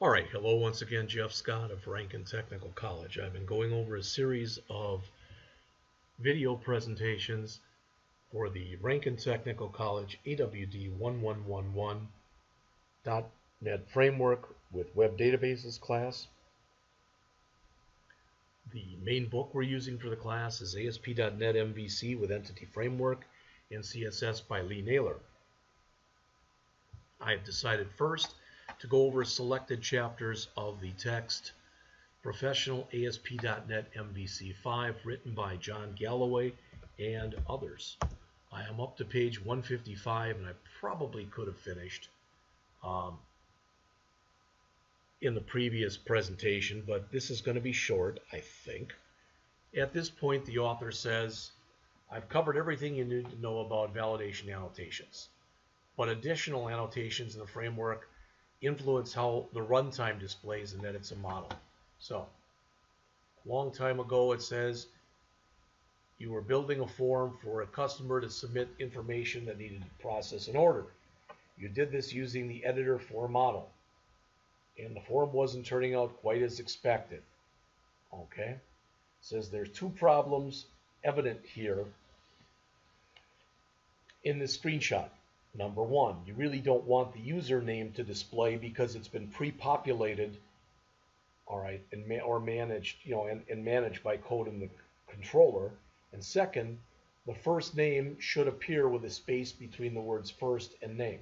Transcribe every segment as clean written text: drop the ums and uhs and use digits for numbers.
All right, hello once again, Jeff Scott of Rankin Technical College. I've been going over a series of video presentations for the Rankin Technical College AWD1111.net framework with web databases class. The main book we're using for the class is ASP.NET MVC with Entity Framework and CSS by Lee Naylor. I've decided first to go over selected chapters of the text Professional ASP.NET MVC5 written by John Galloway and others. I am up to page 155 and I probably could have finished in the previous presentation, but this is going to be short, I think. At this point, the author says, I've covered everything you need to know about validation annotations, but additional annotations in the framework influence how the runtime displays and edits a model. So, a long time ago it says you were building a form for a customer to submit information that needed to process an order. You did this using the editor for model, and the form wasn't turning out quite as expected. Okay? It says there's two problems evident here in this screenshot. Number one, you really don't want the username to display because it's been pre-populated, all right, and managed, and managed by code in the controller. And second, the first name should appear with a space between the words first and name.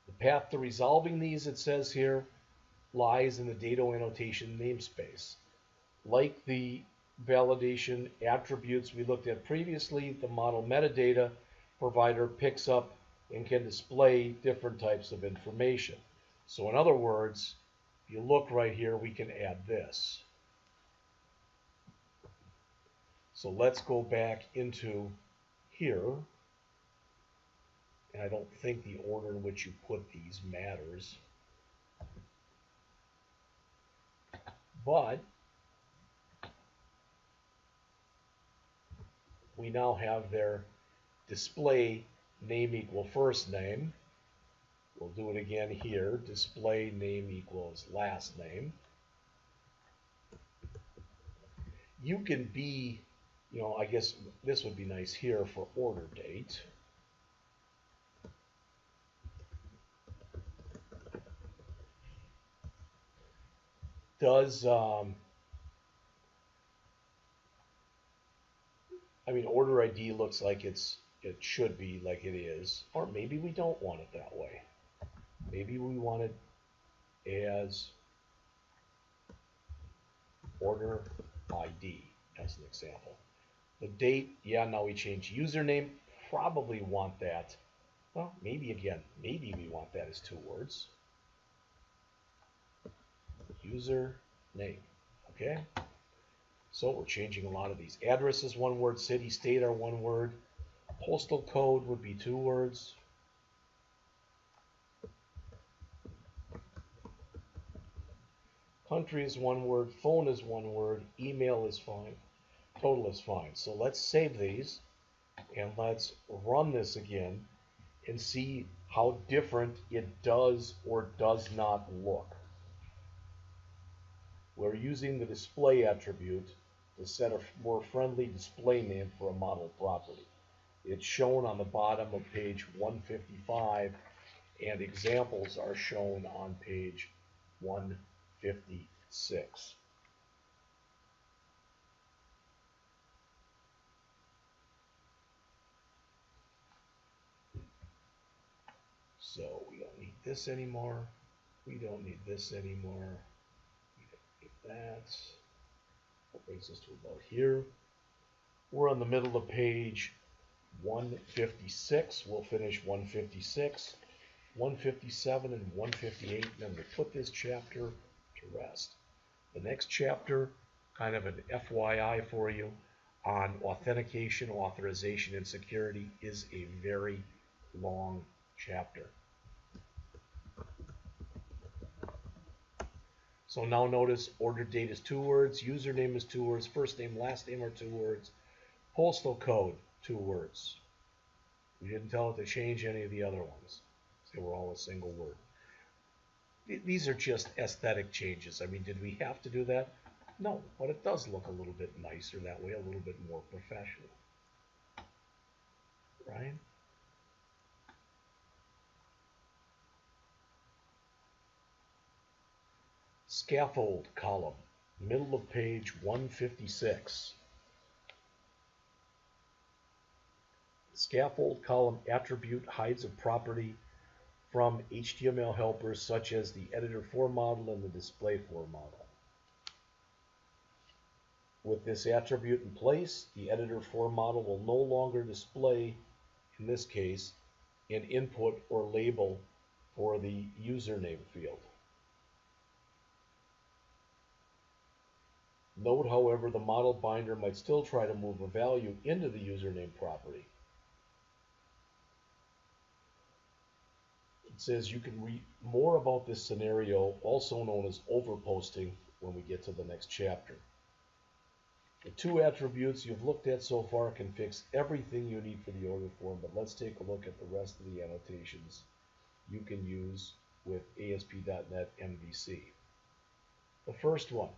The path to resolving these, it says here, lies in the data annotation namespace. Like the validation attributes we looked at previously, the model metadata provider picks up and can display different types of information. So in other words, if you look right here, we can add this. So let's go back into here. And I don't think the order in which you put these matters. But we now have their display name equal first name. We'll do it again here. Display name equals last name. You can be, I guess this would be nice here for order date. Does, order ID looks like it should be like it is, or maybe we don't want it that way. Maybe we want it as order ID as an example. The date, yeah, now we change username, probably want that. Well, maybe we want that as two words. User name, okay? So we're changing a lot of these. Address is one word, city, state are one word. Postal code would be two words. Country is one word, phone is one word, email is fine, total is fine. So let's save these and let's run this again and see how different it does or does not look. We're using the display attribute to set a more friendly display name for a model property. It's shown on the bottom of page 155, and examples are shown on page 156. So we don't need this anymore. We don't need this anymore. We don't need that. That brings us to about here. We're on the middle of page 156. We'll finish 156, 157, and 158, and then we'll put this chapter to rest. The next chapter, kind of an FYI for you, on authentication, authorization, and security is a very long chapter. So now notice order date is two words, username is two words, first name, last name are two words, postal code, two words. We didn't tell it to change any of the other ones. They were all a single word. These are just aesthetic changes. I mean, did we have to do that? No, but it does look a little bit nicer that way, a little bit more professional, right? Scaffold column, middle of page 156. Scaffold column attribute hides a property from HTML helpers such as the editor for model and the display for model. With this attribute in place, the editor for model will no longer display, in this case, an input or label for the username field. Note, however, the model binder might still try to move a value into the username property. It says you can read more about this scenario, also known as overposting, when we get to the next chapter. The two attributes you've looked at so far can fix everything you need for the order form, but let's take a look at the rest of the annotations you can use with ASP.NET MVC. The first one,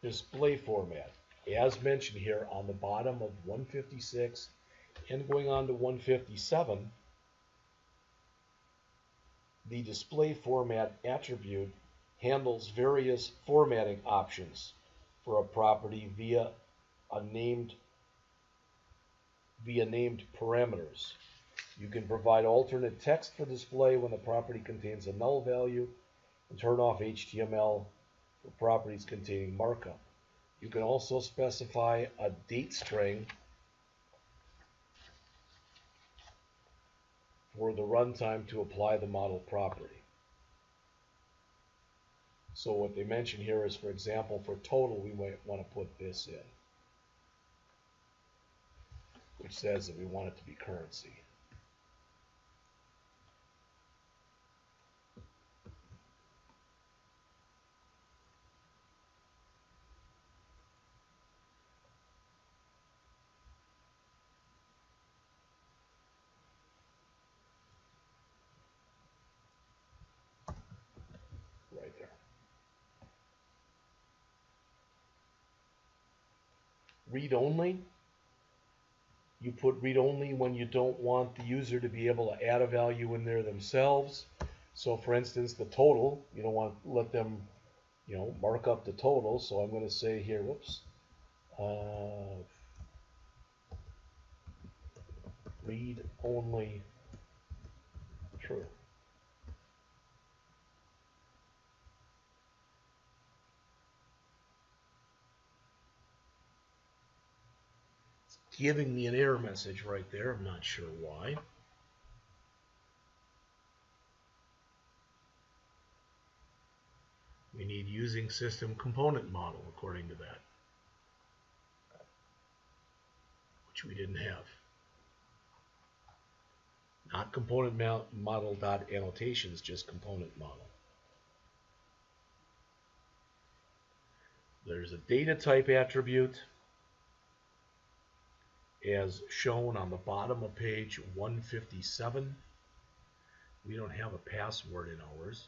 display format. As mentioned here on the bottom of 156 and going on to 157, the display format attribute handles various formatting options for a property via named parameters. You can provide alternate text for display when the property contains a null value and turn off HTML for properties containing markup. You can also specify a date string for the runtime to apply the model property. So what they mention here is, for example, for total, we might want to put this in, which says that we want it to be currency. Right there. Read only. You put read only when you don't want the user to be able to add a value in there themselves. So for instance, the total, you don't want to let them, mark up the total. So I'm going to say here, whoops, read only true. Giving me an error message right there. I'm not sure why. We need using system component model according to that, which we didn't have. Not component model dot annotations, just component model. There's a data type attribute as shown on the bottom of page 157. We don't have a password in ours,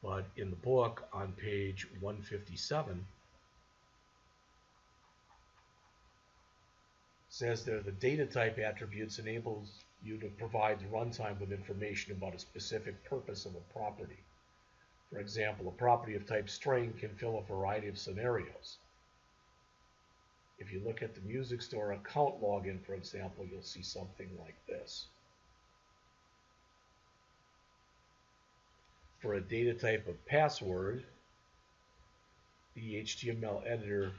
but in the book on page 157 says there the data type attributes enables you to provide the runtime with information about a specific purpose of a property. For example, a property of type string can fill a variety of scenarios. If you look at the music store account login, for example, you'll see something like this. For a data type of password, the HTML editor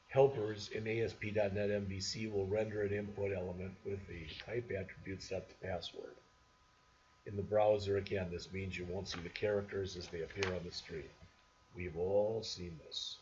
helpers in ASP.NET MVC will render an input element with the type attribute set to password. In the browser, again, this means you won't see the characters as they appear on the screen. We've all seen this.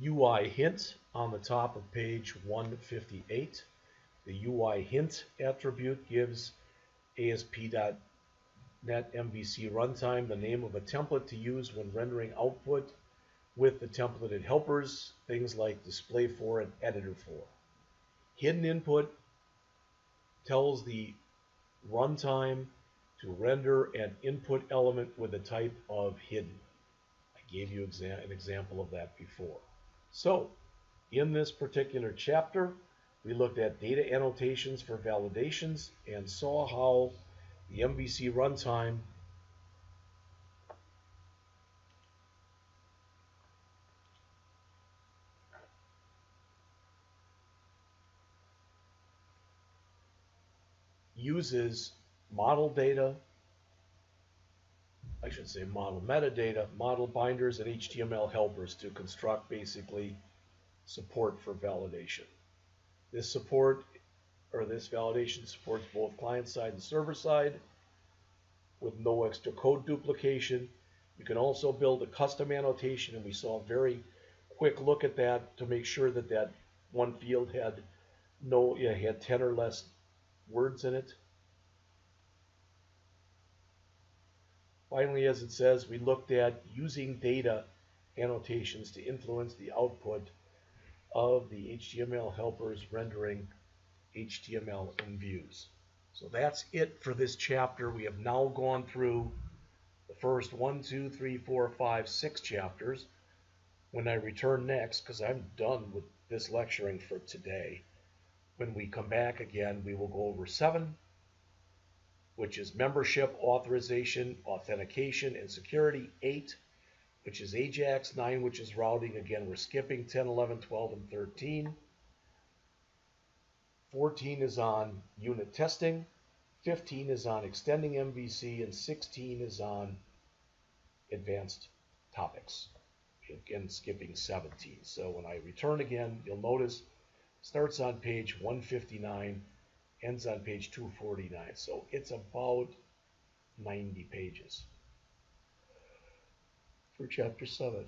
UI hint on the top of page 158. The UI hint attribute gives ASP.NET MVC runtime the name of a template to use when rendering output with the templated helpers, things like display for and editor for. Hidden input tells the runtime to render an input element with a type of hidden. I gave you an example of that before. So, in this particular chapter, we looked at data annotations for validations and saw how the MVC runtime uses model data, I should say model metadata, model binders, and HTML helpers to construct basically support for validation. This support, or this validation, supports both client side and server side with no extra code duplication. You can also build a custom annotation, and we saw a very quick look at that to make sure that that one field had had 10 or less words in it. Finally, as it says, we looked at using data annotations to influence the output of the HTML helpers rendering HTML in views. So that's it for this chapter. We have now gone through the first 1, 2, 3, 4, 5, 6 chapters. When I return next, because I'm done with this lecturing for today, when we come back again, we will go over 7, which is membership, authorization, authentication, and security. 8, which is AJAX. 9, which is routing. Again, we're skipping 10, 11, 12, and 13. 14 is on unit testing. 15 is on extending MVC, and 16 is on advanced topics. Again, skipping 17. So when I return again, you'll notice starts on page 159, ends on page 249. So it's about 90 pages for chapter 7.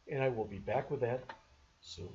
And I will be back with that soon.